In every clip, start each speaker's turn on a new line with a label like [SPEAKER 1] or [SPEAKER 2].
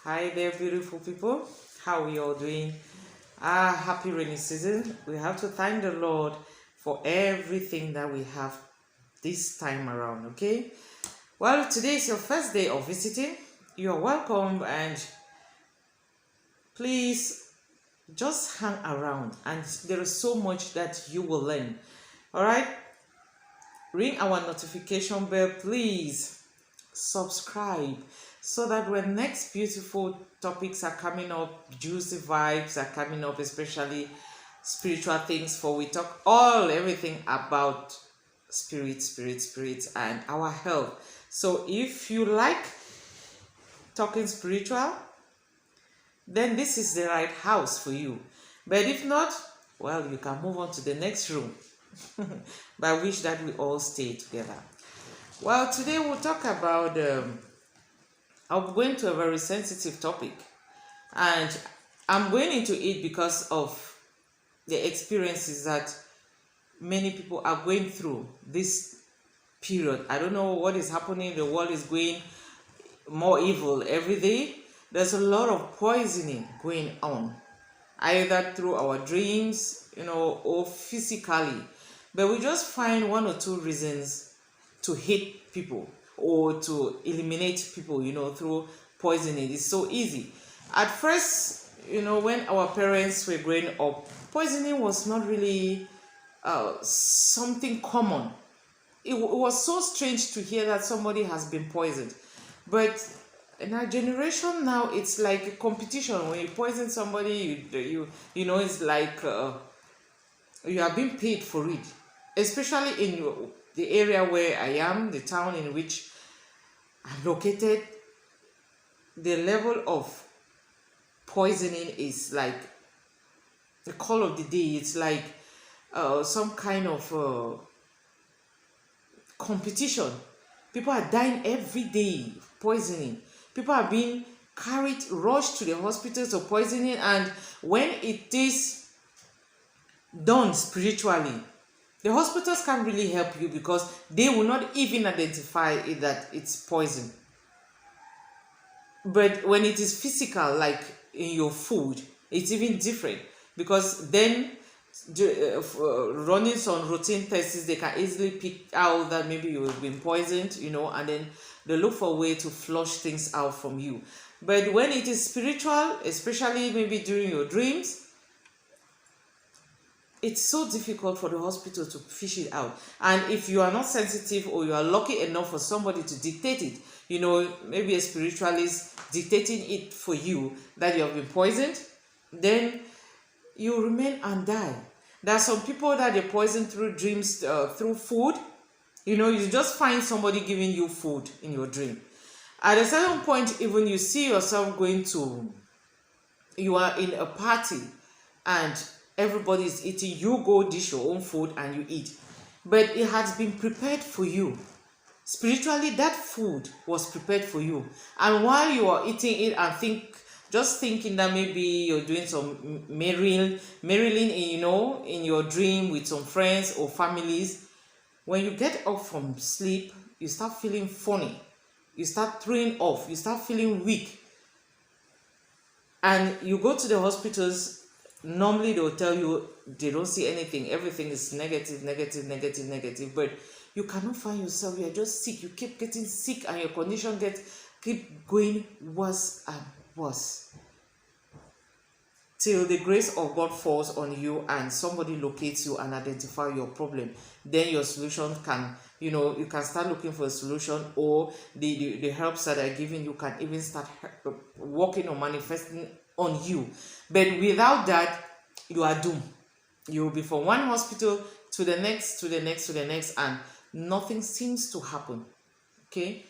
[SPEAKER 1] Hi there, beautiful people. How are we all doing? Happy rainy season. We have to thank the Lord for everything that we have this time around, okay? Well, today is your first day of visiting. You're welcome, and please just hang around, and there is so much that you will learn. All right? Ring our notification bell, please. Subscribe so that when next beautiful topics are coming up, juicy vibes are coming up, especially spiritual things, for we talk everything about spirit and our health. So if you like talking spiritual, then this is the right house for you. But if not, well, you can move on to the next room. But I wish that we all stay together. Well, today we'll talk about, I'm going to a very sensitive topic, and I'm going into it because of the experiences that many people are going through this period. I don't know what is happening. The world is going more evil every day. There's a lot of poisoning going on, either through our dreams, or physically. But we just find one or two reasons to hate people or to eliminate people, through poisoning. It's so easy. At first, when our parents were growing up, poisoning was not really something common. It was so strange to hear that somebody has been poisoned. But in our generation now, it's like a competition. When you poison somebody, it's like you are being paid for it. Especially in the area where I am, the town in which I'm located, the level of poisoning is like the call of the day. It's like some kind of competition. People are dying every day, poisoning. People are being rushed to the hospitals of poisoning, and when it is done spiritually, the hospitals can't really help you because they will not even identify that it's poison. But when it is physical, like in your food, it's even different, because then running some routine tests, they can easily pick out that maybe you've been poisoned, and then they look for a way to flush things out from you. But when it is spiritual, especially maybe during your dreams, it's so difficult for the hospital to fish it out. And if you are not sensitive, or you are lucky enough for somebody to dictate it, maybe a spiritualist dictating it for you that you have been poisoned, then you remain and die. There are some people that they poison through dreams, through food. You just find somebody giving you food in your dream. At a certain point, even you see yourself you are in a party and everybody is eating, you go dish your own food and you eat, but it has been prepared for you spiritually. That food was prepared for you, and while you are eating it and thinking that maybe you're doing some merrying in your dream with some friends or families, when you get up from sleep, you start feeling funny, you start throwing off, you start feeling weak, and you go to the hospitals. Normally they will tell you they don't see anything, everything is negative, but you cannot find yourself. You are just sick, you keep getting sick, and your condition keep going worse and worse, till the grace of God falls on you and somebody locates you and identify your problem. Then your solution can, you can start looking for a solution, or the herbs that are given you can even start working or manifesting on you. But without that, you are doomed. You will be from one hospital to the next, and nothing seems to happen. Okay?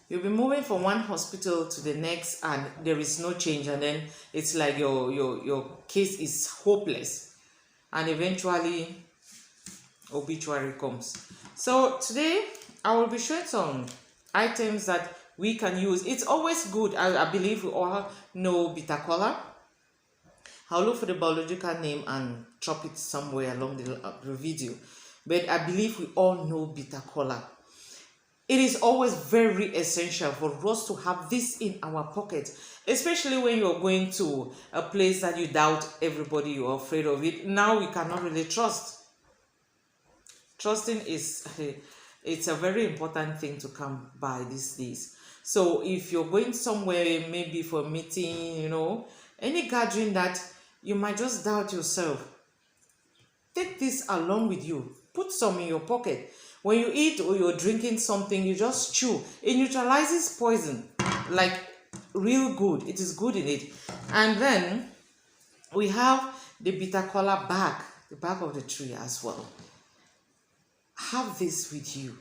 [SPEAKER 1] You'll be moving from one hospital to the next, and there is no change, and then it's like your case is hopeless, and eventually obituary comes. So today I will be showing some items that we can use. It's always good. I believe we all know bitter kola. I'll look for the biological name and drop it somewhere along the video. But I believe we all know bitter kola. It is always very essential for us to have this in our pocket, especially when you're going to a place that you doubt everybody, you're afraid of it. Now we cannot really trust. Trusting is it's a very important thing to come by these days. So if you're going somewhere, maybe for a meeting, any gathering that you might just doubt yourself, take this along with you. Put some in your pocket. When you eat or you're drinking something, you just chew. It neutralizes poison, like real good. It is good in it. And then we have the bitter kola bark, the bark of the tree as well. Have this with you.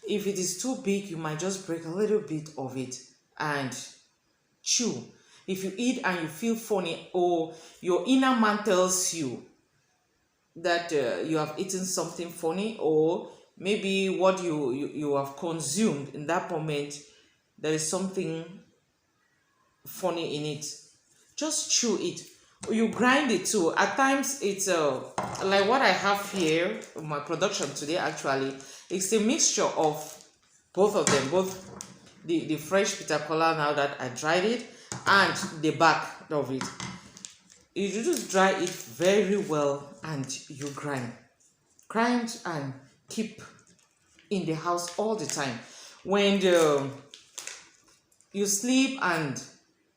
[SPEAKER 1] If it is too big, you might just break a little bit of it and chew. If you eat and you feel funny, or your inner man tells you that you have eaten something funny, or maybe what you have consumed in that moment, there is something funny in it, just chew it. You grind it too. At times it's like what I have here, my production today actually, it's a mixture of both of them, both the fresh bitter kola now that I dried it, and the bark of it. You just dry it very well and you grind and keep in the house all the time. When you sleep and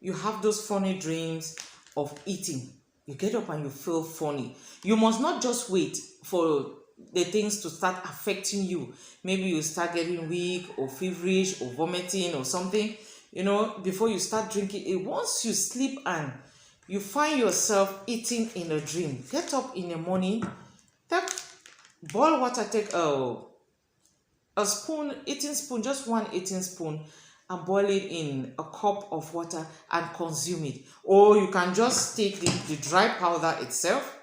[SPEAKER 1] you have those funny dreams of eating, you get up and you feel funny, you must not just wait for the things to start affecting you. Maybe you start getting weak or feverish or vomiting or something, before you start drinking it. Once you sleep and you find yourself eating in a dream, get up in the morning, boil water, take a spoon, eating spoon, just one eating spoon, and boil it in a cup of water and consume it. Or you can just take the dry powder itself,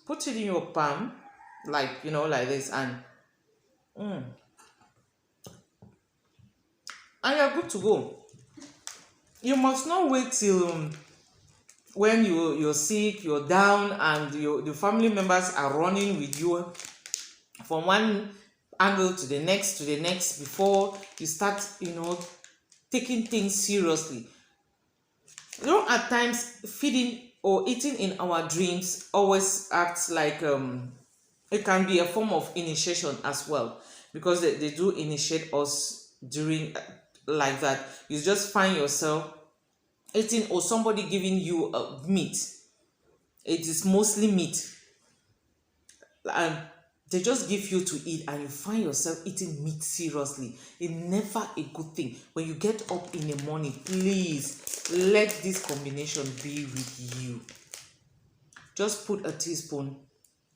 [SPEAKER 1] put it in your palm, like this, and you're good to go. You must not wait till when you're sick, you're down, and the family members are running with you from one angle to the next before you start taking things seriously. At times feeding or eating in our dreams always acts like it can be a form of initiation as well, because they do initiate us during like that. You just find yourself eating, or somebody giving you meat. It is mostly meat, and they just give you to eat, and you find yourself eating meat seriously. It's never a good thing. When you get up in the morning, please let this combination be with you. Just put a teaspoon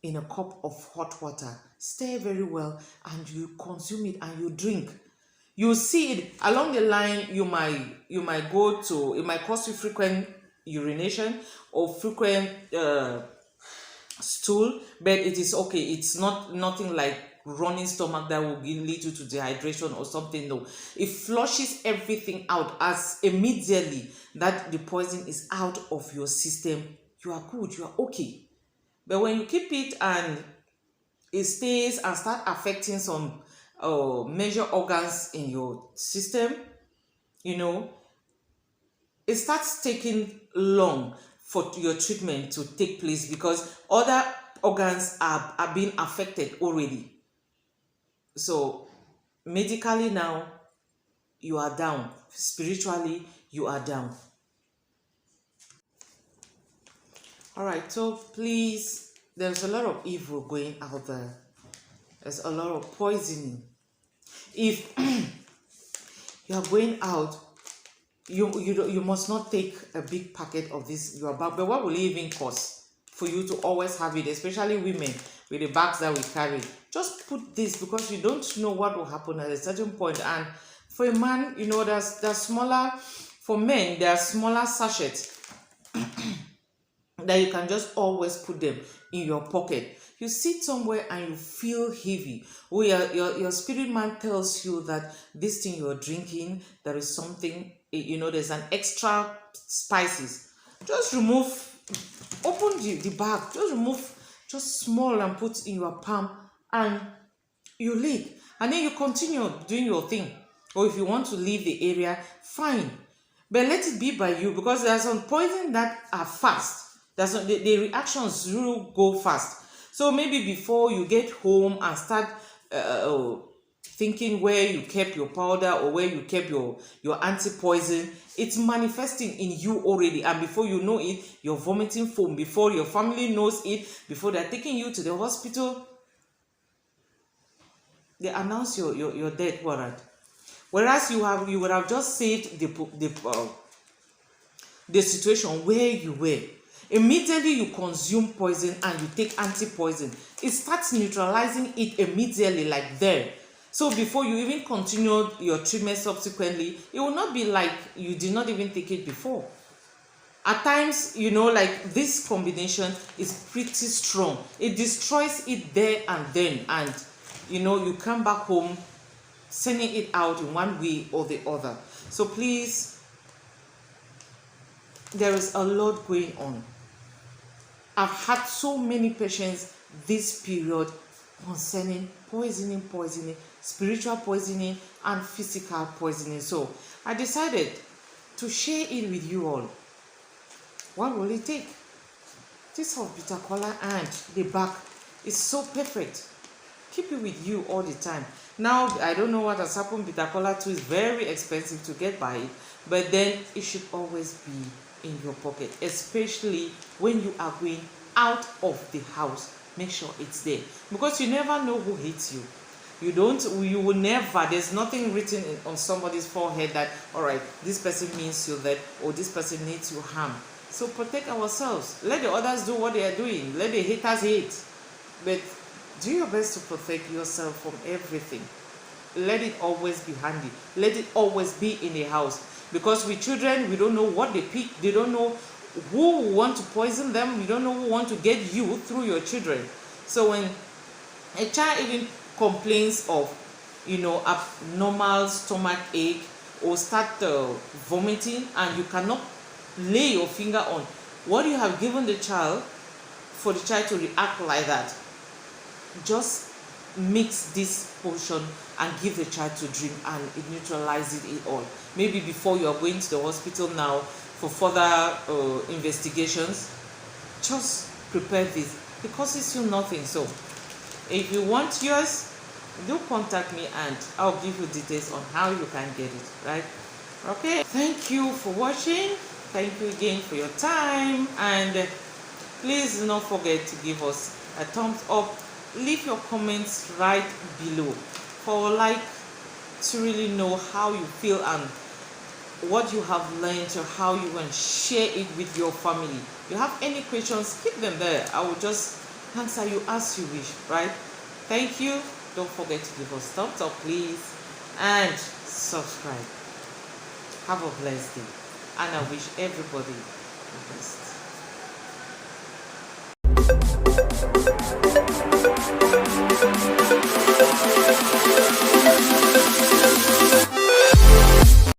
[SPEAKER 1] in a cup of hot water, stir very well, and you consume it and you drink. You see it along the line. You might go to, it might cause you frequent urination or frequent stool, but it is okay. It's nothing like running stomach that will lead you to dehydration or something. No, it flushes everything out as immediately that the poison is out of your system. You are good, you are okay. But when you keep it and it stays and start affecting some major organs in your system, it starts taking long for your treatment to take place, because other organs are being affected already. So medically now you are down, spiritually you are down. All right, so please, there's a lot of evil going out there. There's a lot of poisoning. If you are going out, you must not take a big packet of this your bag. But what will it even cost for you to always have it, especially women with the bags that we carry? Just put this, because you don't know what will happen at a certain point. And for a man, there's smaller. For men, there are smaller sachets that you can just always put them in your pocket. You sit somewhere and you feel heavy, or your spirit man tells you that this thing you're drinking, there is something, there's an extra spices. Just open the bag, just remove, just small, and put in your palm, and you lick. and then you continue doing your thing. Or if you want to leave the area, fine, but let it be by you, because there are some poison that are fast. There's some, the reactions really go fast. So maybe before you get home and start thinking where you kept your powder or where you kept your anti-poison, it's manifesting in you already, and before you know it, you're vomiting foam. Before your family knows it, before they're taking you to the hospital, they announce your death warrant. Whereas you would have just saved the situation where you were. Immediately you consume poison and you take anti-poison, it starts neutralizing it immediately, like there. So before you even continue your treatment subsequently, it will not be like you did not even take it before. At times, like this combination is pretty strong. It destroys it there and then, and you come back home sending it out in one way or the other. So please, there is a lot going on. I've had so many patients this period concerning poisoning, spiritual poisoning, and physical poisoning. So I decided to share it with you all. What will it take? This of bitter cola and the back is so perfect. Keep it with you all the time. Now, I don't know what has happened. Bitter cola too is very expensive to get by it, but then it should always be in your pocket, especially when you are going out of the house. Make sure it's there, because you never know who hates you. You will never, there's nothing written on somebody's forehead that, all right, this person means you that, or this person needs you harm. So protect ourselves. Let the others do what they are doing. Let the haters hate, but do your best to protect yourself from everything. Let it always be handy. Let it always be in the house, because with children, we don't know what they pick. They don't know who want to poison them. You don't know who want to get you through your children. So when a child even complains of abnormal stomach ache, or start vomiting, and you cannot lay your finger on what you have given the child for the child to react like that, just mix this potion and give the child to drink, and it neutralizes it all. Maybe before you are going to the hospital now for further investigations, just prepare this. It costs you nothing. So if you want yours, do contact me and I'll give you details on how you can get it, right? Okay, thank you for watching. Thank you again for your time, and please do not forget to give us a thumbs up. Leave your comments right below for like to really know how you feel and what you have learned, or how you can share it with your family. If you have any questions, keep them there. I will just answer you as you wish, right? Thank you. Don't forget to give us thumbs up, please, and subscribe. Have a blessed day, and I wish everybody the best.